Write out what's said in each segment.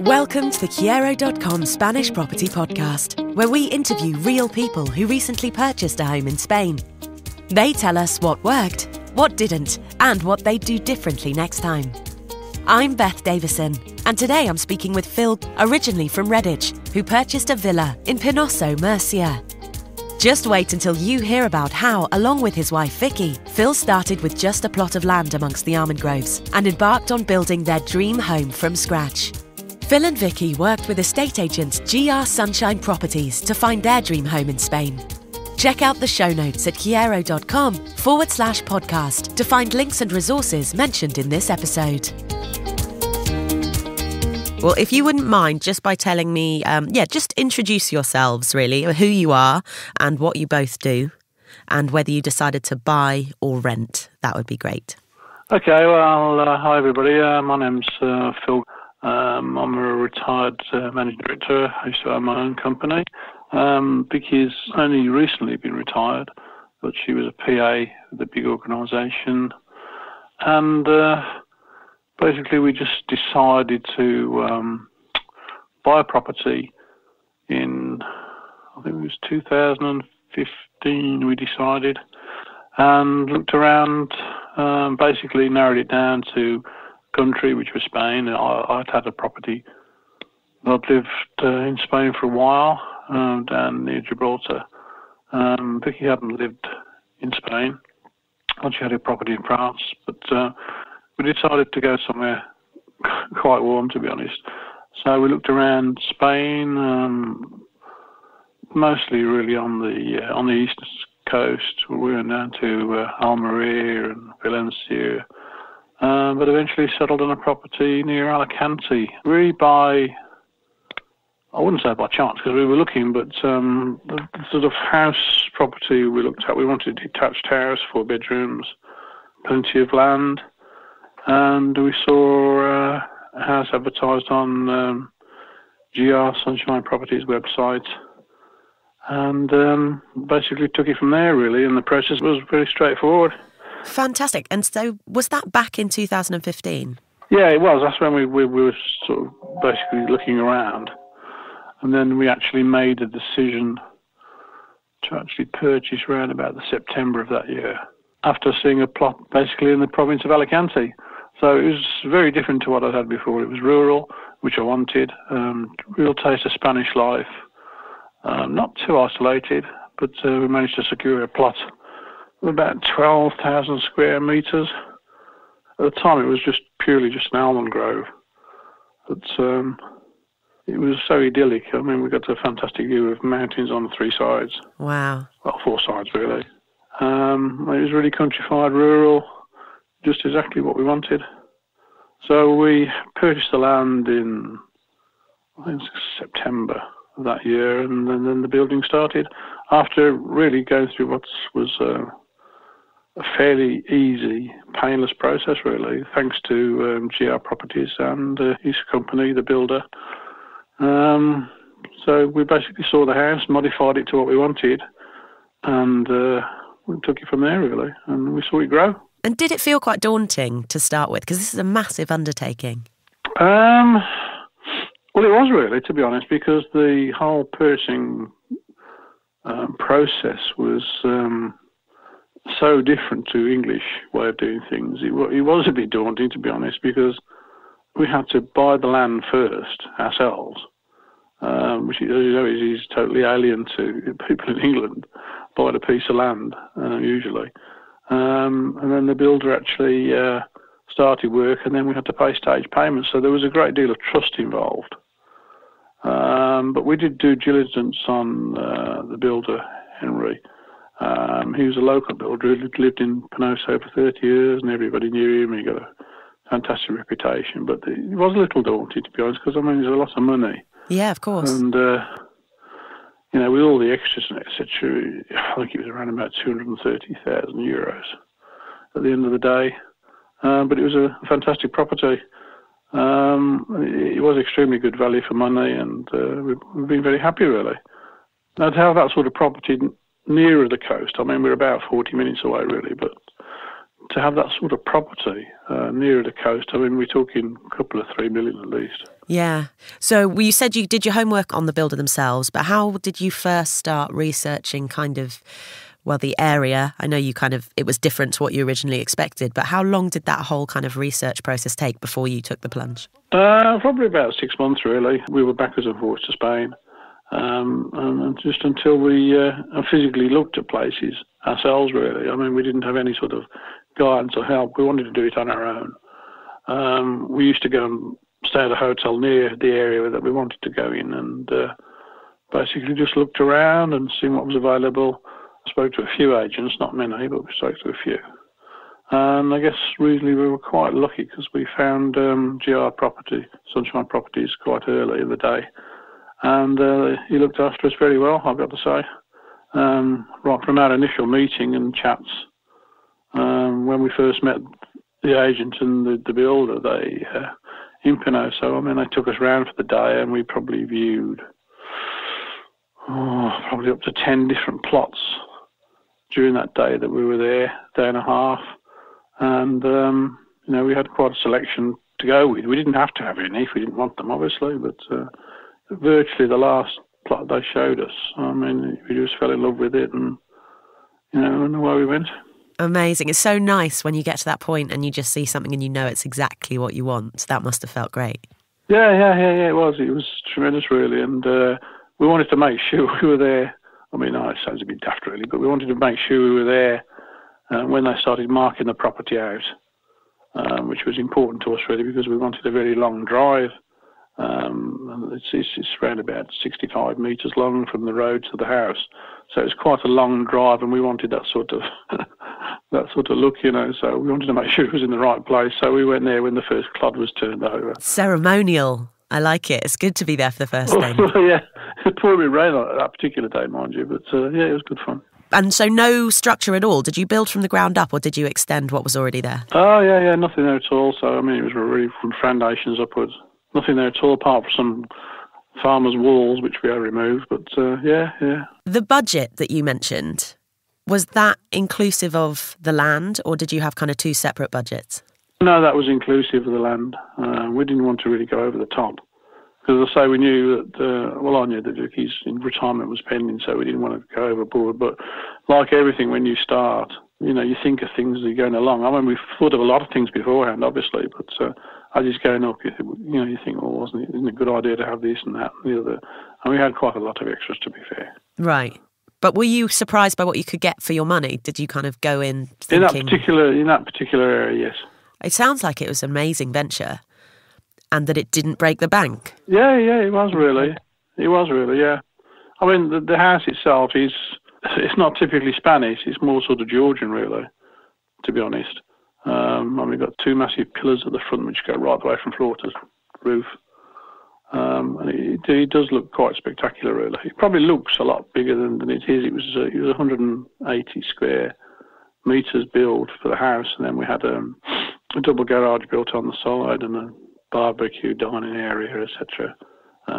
Welcome to the Kyero.com Spanish Property Podcast, where we interview real people who recently purchased a home in Spain. They tell us what worked, what didn't, and what they'd do differently next time. I'm Beth Davison, and today I'm speaking with Phil, originally from Redditch, who purchased a villa in Pinoso, Murcia. Just wait until you hear about how, along with his wife Vickie, Phil started with just a plot of land amongst the almond groves and embarked on building their dream home from scratch. Phil and Vickie worked with estate agent GR Sunshine Properties to find their dream home in Spain. Check out the show notes at kyero.com/podcast to find links and resources mentioned in this episode. Well, if you wouldn't mind just by telling me, just introduce yourselves really, who you are and what you both do, and whether you decided to buy or rent. That would be great. Okay, well, hi everybody. My name's Phil. I'm a retired managing director. I used to own my own company. Vickie's only recently been retired, but she was a PA with a big organisation. And basically we just decided to buy a property in, I think it was 2015 we decided, and looked around, basically narrowed it down to country, which was Spain. I'd had a property. I'd lived in Spain for a while, down near Gibraltar. Vickie hadn't lived in Spain. She had a property in France, but we decided to go somewhere quite warm, to be honest. So we looked around Spain, mostly really on the east coast. We went down to Almeria and Valencia. But eventually settled on a property near Alicante, really I wouldn't say by chance because we were looking, but the sort of house property we looked at, we wanted a detached house, 4 bedrooms, plenty of land, and we saw a house advertised on GR Sunshine Properties website, and basically took it from there really, and the process was very straightforward. Fantastic. And so was that back in 2015? Yeah, it was. That's when we were sort of basically looking around. And then we actually made a decision to actually purchase around about the September of that year, after seeing a plot basically in the province of Alicante. So it was very different to what I'd had before. It was rural, which I wanted, real taste of Spanish life, not too isolated, but we managed to secure a plot about 12,000 square metres. At the time, it was purely an almond grove. But it was so idyllic. I mean, we got a fantastic view of mountains on 3 sides. Wow. Well, 4 sides, really. It was really countrified, rural, just exactly what we wanted. So we purchased the land in, I think it was September of that year, and then the building started. After really going through what was a fairly easy, painless process, really, thanks to GR Properties and his company, the builder. So we basically saw the house, modified it to what we wanted, and we took it from there, really, and we saw it grow. And did it feel quite daunting to start with? Because this is a massive undertaking. Well, it was really, to be honest, because the whole purchasing process was so different to English way of doing things. It was a bit daunting, to be honest, because we had to buy the land first ourselves, which as you know is totally alien to people in England, buying a piece of land usually. And then the builder actually started work, and then we had to pay stage payments, so there was a great deal of trust involved. But we did due diligence on the builder, Henry. He was a local builder who lived in Pinoso for 30 years, and everybody knew him. He got a fantastic reputation, but it was a little daunting, to be honest, because, I mean, there's a lot of money. Yeah, of course. And, with all the extras and etc., I think it was around about 230,000 euros at the end of the day. But it was a fantastic property. It was extremely good value for money, and we've been very happy, really. Now, to have that sort of property nearer the coast, I mean, we're about 40 minutes away, really, but to have that sort of property nearer the coast, I mean, we're talking a couple of 3 million at least. Yeah. So you said you did your homework on the builder themselves, but how did you first start researching kind of, well, the area? I know it was different to what you originally expected, but how long did that whole kind of research process take before you took the plunge? Probably about 6 months, really. We were backwards and forwards to Spain. And just until we physically looked at places ourselves, really. I mean, we didn't have any sort of guidance or help. We wanted to do it on our own. We used to go and stay at a hotel near the area that we wanted to go in, and basically just looked around and seen what was available. I spoke to a few agents, not many, but we spoke to a few. And I guess really we were quite lucky because we found GR property, Sunshine Properties, quite early in the day. And he looked after us very well, I've got to say. Right from our initial meeting and chats, when we first met the agent and the builder, in Pinoso, I mean, they took us round for the day, and we probably viewed probably up to 10 different plots during that day that we were there, day and a half. And, we had quite a selection to go with. We didn't have to have any if we didn't want them, obviously, but virtually the last plot they showed us, I mean, we just fell in love with it, and, and away we went. Amazing. It's so nice when you get to that point and you just see something and you know it's exactly what you want. That must have felt great. Yeah, it was. It was tremendous, really, and we wanted to make sure we were there. I mean, it sounds a bit daft, really, but we wanted to make sure we were there when they started marking the property out, which was important to us, really, because we wanted a very long drive. And it's around about 65 metres long from the road to the house, so it's quite a long drive, and we wanted that sort of look, So we wanted to make sure it was in the right place. So we went there when the first clod was turned over. Ceremonial. I like it. It's good to be there for the first thing. Yeah, it poured rain on that particular day, mind you, but it was good fun. And so no structure at all? Did you build from the ground up, or did you extend what was already there? Oh, yeah, nothing there at all. So, I mean, it was really from foundations upwards. Nothing there at all, apart from some farmers' walls, which we had removed, but yeah. The budget that you mentioned, was that inclusive of the land, or did you have kind of two separate budgets? No, that was inclusive of the land. We didn't want to really go over the top. Because as I say, we knew that, I knew that his retirement was pending, so we didn't want to go overboard. But like everything, when you start, you think of things as you're going along. I mean, we've thought of a lot of things beforehand, obviously, but as it's going up, you think, well, isn't it a good idea to have this and that and the other? And we had quite a lot of extras, to be fair. Right. But were you surprised by what you could get for your money? Did you kind of go in thinking... In that particular area, yes. It sounds like it was an amazing venture, and that it didn't break the bank. Yeah, it was really. It was really, yeah. I mean, the house itself it's not typically Spanish. It's more sort of Georgian, really, to be honest. And we've got two massive pillars at the front which go right the way from floor to roof. And it does look quite spectacular, really. It probably looks a lot bigger than it is. It was 180 square metres built for the house, and then we had a double garage built on the side and a barbecue dining area, etc.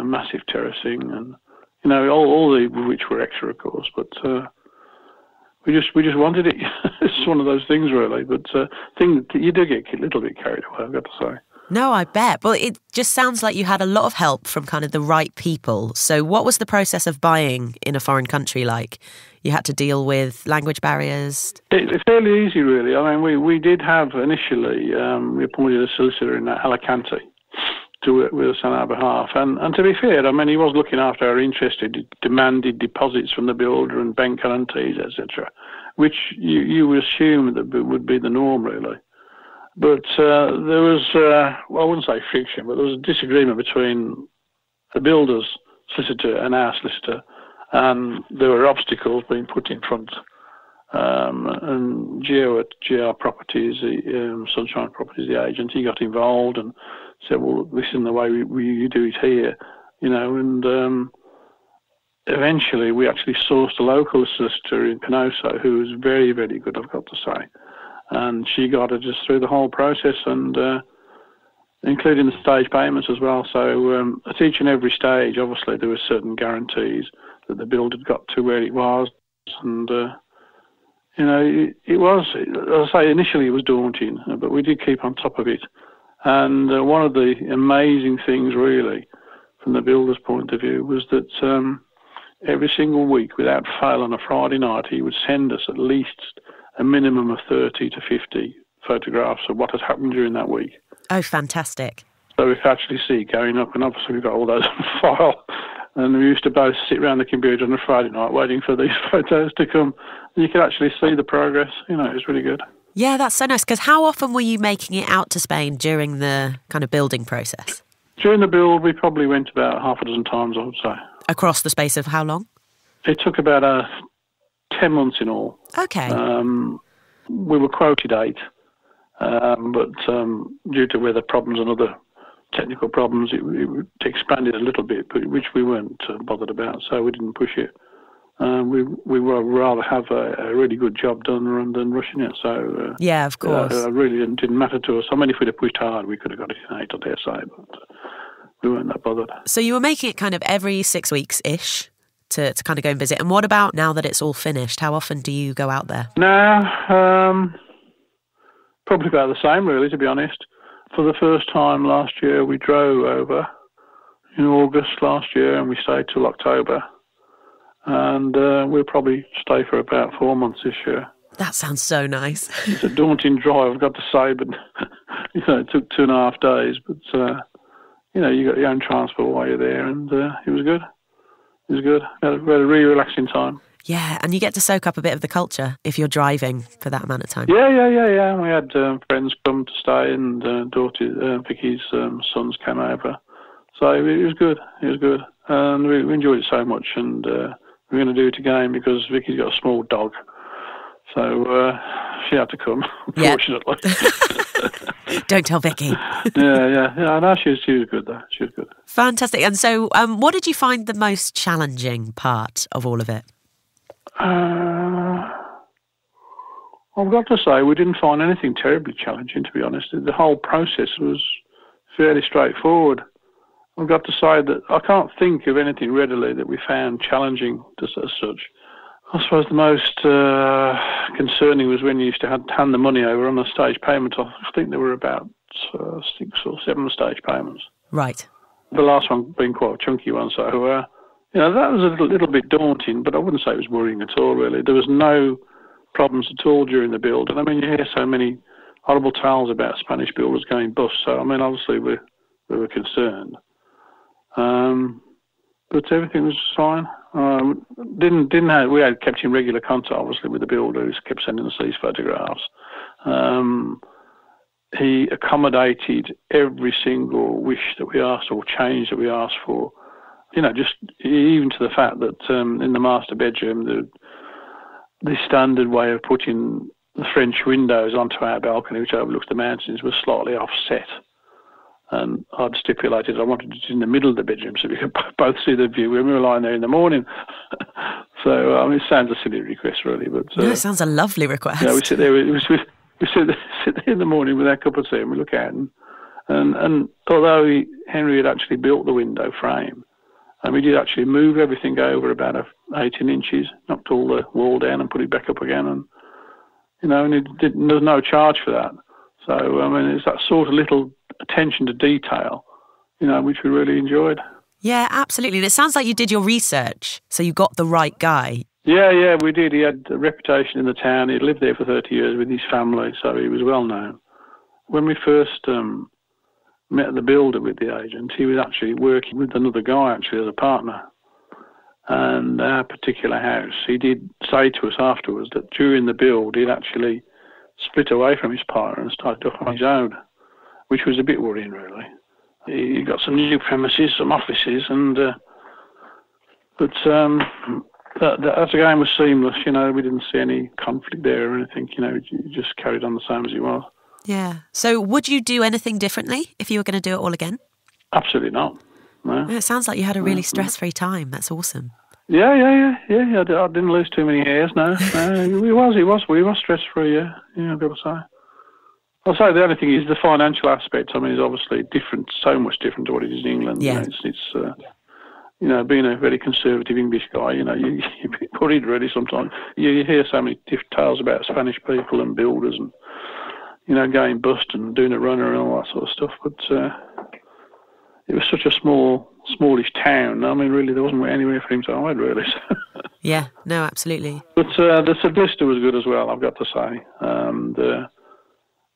Massive terracing, and all the which were extra, of course, but we just wanted it. It's one of those things, really. But you do get a little bit carried away, I've got to say. No, I bet. Well, it just sounds like you had a lot of help from kind of the right people. So what was the process of buying in a foreign country like? You had to deal with language barriers? It's fairly easy, really. I mean, we did have initially, we appointed a solicitor in Alicante to work with us on our behalf. And to be fair, I mean, he was looking after our interest. He demanded deposits from the builder and bank guarantees, etc., which you would assume that would be the norm, really. But there was, I wouldn't say friction, but there was a disagreement between the builder's solicitor and our solicitor, and there were obstacles being put in front. And Kyero at GR Properties, Sunshine Properties, the agent, he got involved and said, well, this isn't the way we do it here, and eventually we actually sourced a local solicitor in Pinoso who was very, very good, I've got to say. And she guided us through the whole process, and including the stage payments as well. So at each and every stage, obviously, there were certain guarantees that the builder got to where it was. And You know, it was, as I say, initially it was daunting, but we did keep on top of it. And one of the amazing things, really, from the builder's point of view, was that every single week, without fail, on a Friday night, he would send us at least a minimum of 30 to 50 photographs of what had happened during that week. Oh, fantastic. So we could actually see going up, and obviously we've got all those on file. And we used to both sit around the computer on a Friday night waiting for these photos to come. You could actually see the progress. You know, it was really good. Yeah, that's so nice. Because how often were you making it out to Spain during the kind of building process? During the build, we probably went about half a dozen times, I would say. Across the space of how long? It took about 10 months in all. Okay. We were quoted 8, but due to weather problems and other technical problems, it expanded a little bit, but which we weren't bothered about, so we didn't push it. We would rather have a really good job done than rushing it. So yeah, of course. It really didn't matter to us. I mean, if we'd have pushed hard, we could have got it in 8, I dare say, but we weren't that bothered. So you were making it kind of every 6 weeks-ish to kind of go and visit. And what about now that it's all finished? How often do you go out there? Now, probably about the same, really, to be honest. For the first time last year, we drove over in August last year, and we stayed till October. And we'll probably stay for about 4 months this year. That sounds so nice. It's a daunting drive, I've got to say, but you know, it took 2.5 days. But you know, you got your own transport while you're there, and it was good. It was good. We had a really relaxing time. Yeah, and you get to soak up a bit of the culture if you're driving for that amount of time. Yeah. We had friends come to stay, and Vickie's sons came over. So it was good. It was good. And we enjoyed it so much, and we're going to do it again because Vickie's got a small dog. So she had to come, unfortunately. Don't tell Vickie. Yeah. No, she was good, though. She was good. Fantastic. And so what did you find the most challenging part of all of it? I've got to say, we didn't find anything terribly challenging, to be honest. The whole process was fairly straightforward. I've got to say that I can't think of anything readily that we found challenging as such. I suppose the most concerning was when you used to hand the money over on a stage payment. I think there were about 6 or 7 stage payments. Right. The last one being quite a chunky one, so you know, that was a little bit daunting, but I wouldn't say it was worrying at all, really. There was no problems at all during the build. And I mean, you hear so many horrible tales about Spanish builders going bust, so I mean, obviously we were concerned. But everything was fine. We had kept in regular contact, obviously, with the builder who kept sending us these photographs. He accommodated every single wish that we asked or change that we asked for. You know, just even to the fact that in the master bedroom, the standard way of putting the French windows onto our balcony, which overlooks the mountains, was slightly offset. And I'd stipulated I wanted it in the middle of the bedroom so we could both see the view when we were lying there in the morning. So, I mean, it sounds a silly request, really. But no, it sounds a lovely request. Yeah, we sit there in the morning with our cup of tea and we look out. And although Henry had actually built the window frame, we did actually move everything over about 18 inches, knocked all the wall down and put it back up again. And, you know, and there was no charge for that. So, I mean, it's that sort of little attention to detail, you know, which we really enjoyed. Yeah, absolutely. And it sounds like you did your research, so you got the right guy. Yeah, we did. He had a reputation in the town. He'd lived there for 30 years with his family, so he was well known. When we first met the builder with the agent, he was actually working with another guy, actually, as a partner. And our particular house, he did say to us afterwards that during the build, he'd actually split away from his partner and started off on his own, which was a bit worrying, really. He got some new premises, some offices, but as the game was seamless, you know, we didn't see any conflict there or anything, you know, it just carried on the same as it was. Yeah. So would you do anything differently if you were going to do it all again? Absolutely not, no. It sounds like you had a really stress-free time. That's awesome. Yeah. I didn't lose too many hairs, no. We was stress-free, yeah, I've got to say. I'll say the only thing is the financial aspect. I mean, is obviously different, so much different to what it is in England. Yeah. You know, being a very conservative English guy, you're worried really sometimes. You hear so many different tales about Spanish people and builders and, going bust and doing a runner and all that sort of stuff. But it was such a smallish town. I mean, really, there wasn't anywhere for him to hide, really. Yeah, no, absolutely. But the solicitor was good as well, I've got to say. And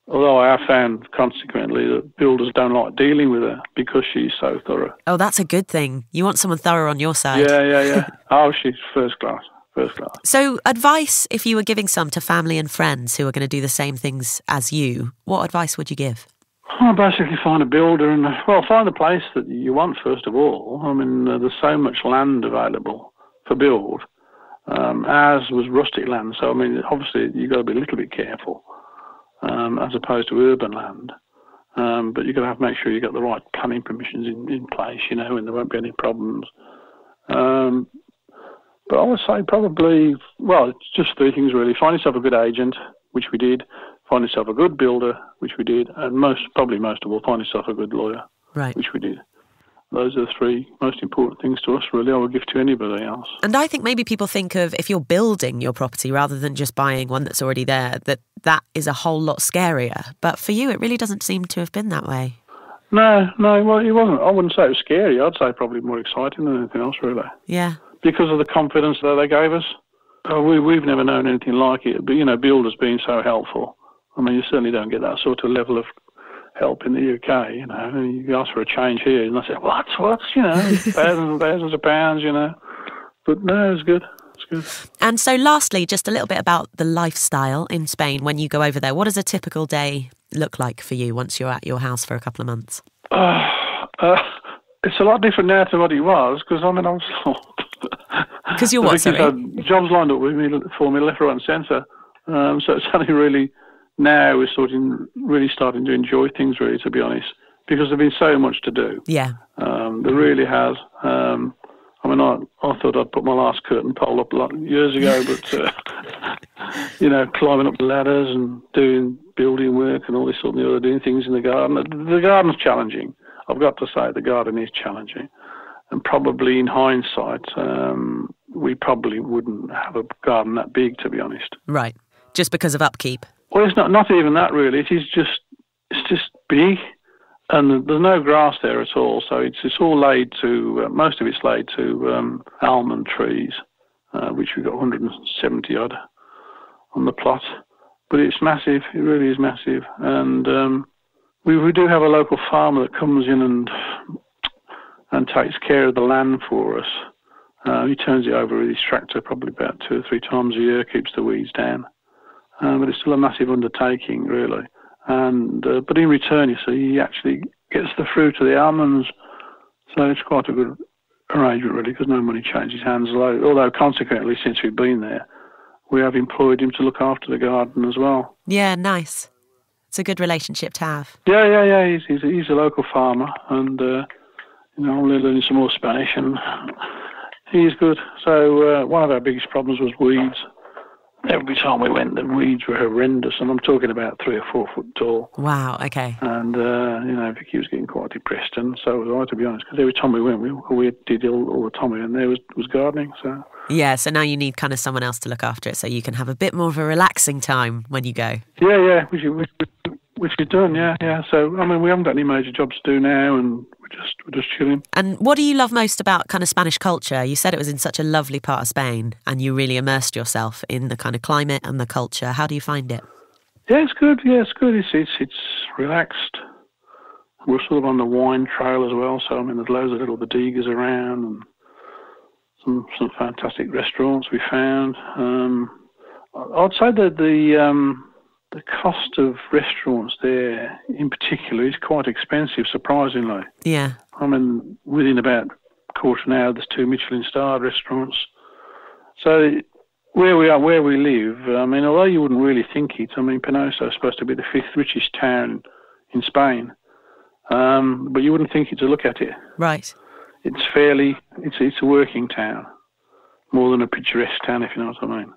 although I have found, consequently, that builders don't like dealing with her because she's so thorough. Oh, that's a good thing. You want someone thorough on your side. Yeah. Oh, she's first class. So, advice, if you were giving some to family and friends who are going to do the same things as you, what advice would you give? Well, basically find a builder and, find the place that you want, first of all. I mean, there's so much land available for build. Ours was rustic land, so, I mean, obviously you've got to be a little bit careful, as opposed to urban land. But you've got to make sure you get the right planning permissions in place, and there won't be any problems. But I would say probably, it's just three things really. Find yourself a good agent, which we did. Find yourself a good builder, which we did. And most of all, find yourself a good lawyer, right, which we did. Those are the three most important things to us, really. I would give to anybody else. And I think maybe people think of, if you're building your property rather than just buying one that's already there, that is a whole lot scarier. But for you, it really doesn't seem to have been that way. No, well, it wasn't. I wouldn't say it was scary. I'd say probably more exciting than anything else, really. Yeah. Because of the confidence that they gave us. We've never known anything like it. But, builders being so helpful. I mean, you certainly don't get that sort of level of help in the UK, You ask for a change here, and they say, what, thousands and thousands of pounds, But no, it's good. It's good. And so lastly, just a little bit about the lifestyle in Spain when you go over there. What does a typical day look like for you once you're at your house for a couple of months? It's a lot different now to what it was, because, I mean, I'm because you're what, sorry? Jobs lined up with me for me left, right and centre. So it's only really now we're really starting to enjoy things, really, to be honest, because there's been so much to do. Yeah. There really has. I mean, I thought I'd put my last curtain pole up years ago, but, climbing up the ladders and doing building work and all this sort of other, doing things in the garden. The garden's challenging. I've got to say, the garden is challenging. And probably in hindsight, we probably wouldn't have a garden that big, to be honest. Right. Just because of upkeep? Well, it's not even that, really. It's just big. And there's no grass there at all, so it's all laid to, most of it's laid to almond trees, which we've got 170 odd on the plot. But it's massive, it really is massive. And we do have a local farmer that comes in and takes care of the land for us. He turns it over with his tractor probably about 2 or 3 times a year, keeps the weeds down. But it's still a massive undertaking, really. And but in return, you see, he actually gets the fruit of the almonds. So it's quite a good arrangement, really, because no money changes hands. Although consequently, since we've been there, we have employed him to look after the garden as well. Yeah, nice. It's a good relationship to have. Yeah. He's a local farmer, and I'm learning some more Spanish, and he's good. So one of our biggest problems was weeds. Every time we went, the weeds were horrendous, and I'm talking about 3 or 4 foot tall. Wow, okay. And, Vickie was getting quite depressed, and so was I, to be honest, because every time we went, we did all the time, and there was gardening, so... Yeah, so now you need kind of someone else to look after it, so you can have a bit more of a relaxing time when you go. Yeah, which we've done, yeah. So, I mean, we haven't got any major jobs to do now, and we're just chilling. And what do you love most about kind of Spanish culture? You said it was in such a lovely part of Spain, and you really immersed yourself in the kind of climate and the culture. How do you find it? Yeah, it's good. It's relaxed. We're sort of on the wine trail as well, so I mean, there's loads of little bodegas around and some fantastic restaurants we found. I'd say that the cost of restaurants there, in particular, is quite expensive, surprisingly. Yeah. I mean, within about a quarter of an hour, there's 2 Michelin-starred restaurants. So where we live, I mean, although you wouldn't really think it, I mean, Pinoso is supposed to be the 5th richest town in Spain, but you wouldn't think it to look at it. Right. It's a working town, more than a picturesque town, if you know what I mean.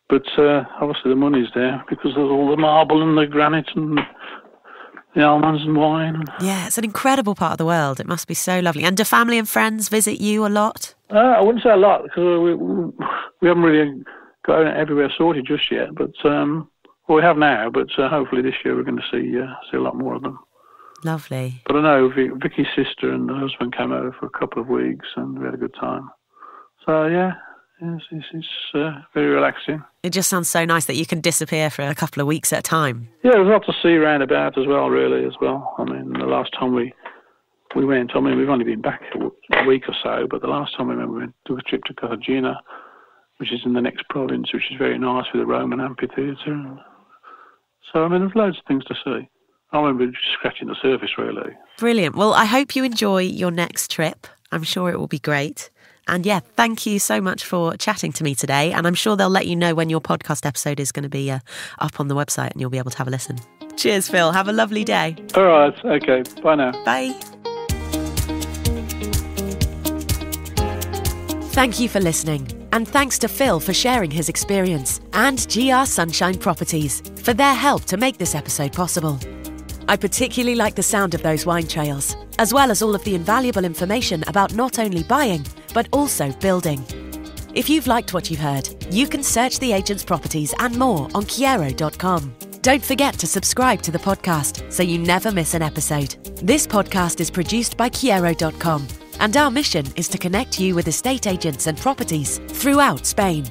But obviously the money's there because there's all the marble and the granite and the almonds and wine. Yeah, it's an incredible part of the world. It must be so lovely. And do family and friends visit you a lot? I wouldn't say a lot, because we haven't really got everywhere sorted just yet. But well, we have now. But hopefully this year we're going to see a lot more of them. Lovely. But I know Vickie's sister and her husband came over for a couple of weeks, and we had a good time. So yeah. It's very relaxing. It just sounds so nice that you can disappear for a couple of weeks at a time. Yeah, there's a lot to see around about as well, really, as well. I mean, the last time we went, I mean, we've only been back a week or so, but the last time we went to a trip to Cartagena, which is in the next province, which is very nice with the Roman amphitheatre. So, I mean, there's loads of things to see. I remember just scratching the surface, really. Brilliant. Well, I hope you enjoy your next trip. I'm sure it will be great. And yeah, thank you so much for chatting to me today. And I'm sure they'll let you know when your podcast episode is going to be up on the website and you'll be able to have a listen. Cheers, Phil. Have a lovely day. All right. Okay. Bye now. Bye. Thank you for listening. And thanks to Phil for sharing his experience, and GR Sunshine Properties for their help to make this episode possible. I particularly like the sound of those wine trails, as well as all of the invaluable information about not only buying, but also building. If you've liked what you've heard, you can search the agent's properties and more on Kyero.com. Don't forget to subscribe to the podcast so you never miss an episode. This podcast is produced by Kyero.com, and our mission is to connect you with estate agents and properties throughout Spain.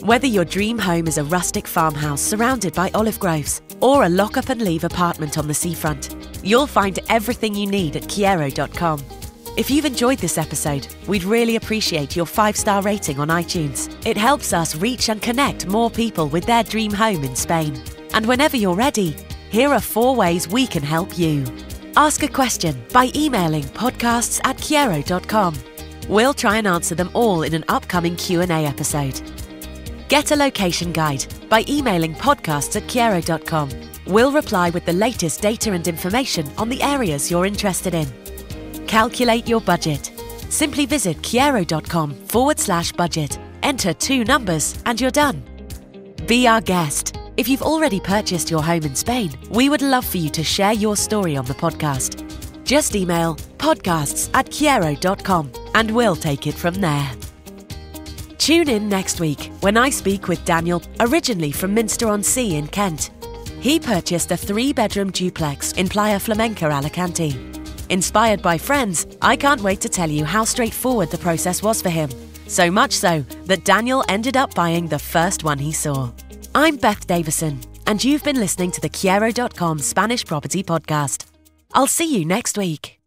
Whether your dream home is a rustic farmhouse surrounded by olive groves or a lock-up and leave apartment on the seafront, you'll find everything you need at Kyero.com. If you've enjoyed this episode, we'd really appreciate your 5-star rating on iTunes. It helps us reach and connect more people with their dream home in Spain. And whenever you're ready, here are 4 ways we can help you. Ask a question by emailing podcasts@Kyero.com. We'll try and answer them all in an upcoming Q&A episode. Get a location guide by emailing podcasts@Kyero.com. We'll reply with the latest data and information on the areas you're interested in. Calculate your budget. Simply visit Kyero.com/budget. Enter 2 numbers and you're done. Be our guest. If you've already purchased your home in Spain, we would love for you to share your story on the podcast. Just email podcasts@Kyero.com and we'll take it from there. Tune in next week when I speak with Daniel, originally from Minster-on-Sea in Kent. He purchased a 3-bedroom duplex in Playa Flamenca, Alicante. Inspired by friends, I can't wait to tell you how straightforward the process was for him. So much so that Daniel ended up buying the first one he saw. I'm Beth Davison, and you've been listening to the Kyero.com Spanish Property Podcast. I'll see you next week.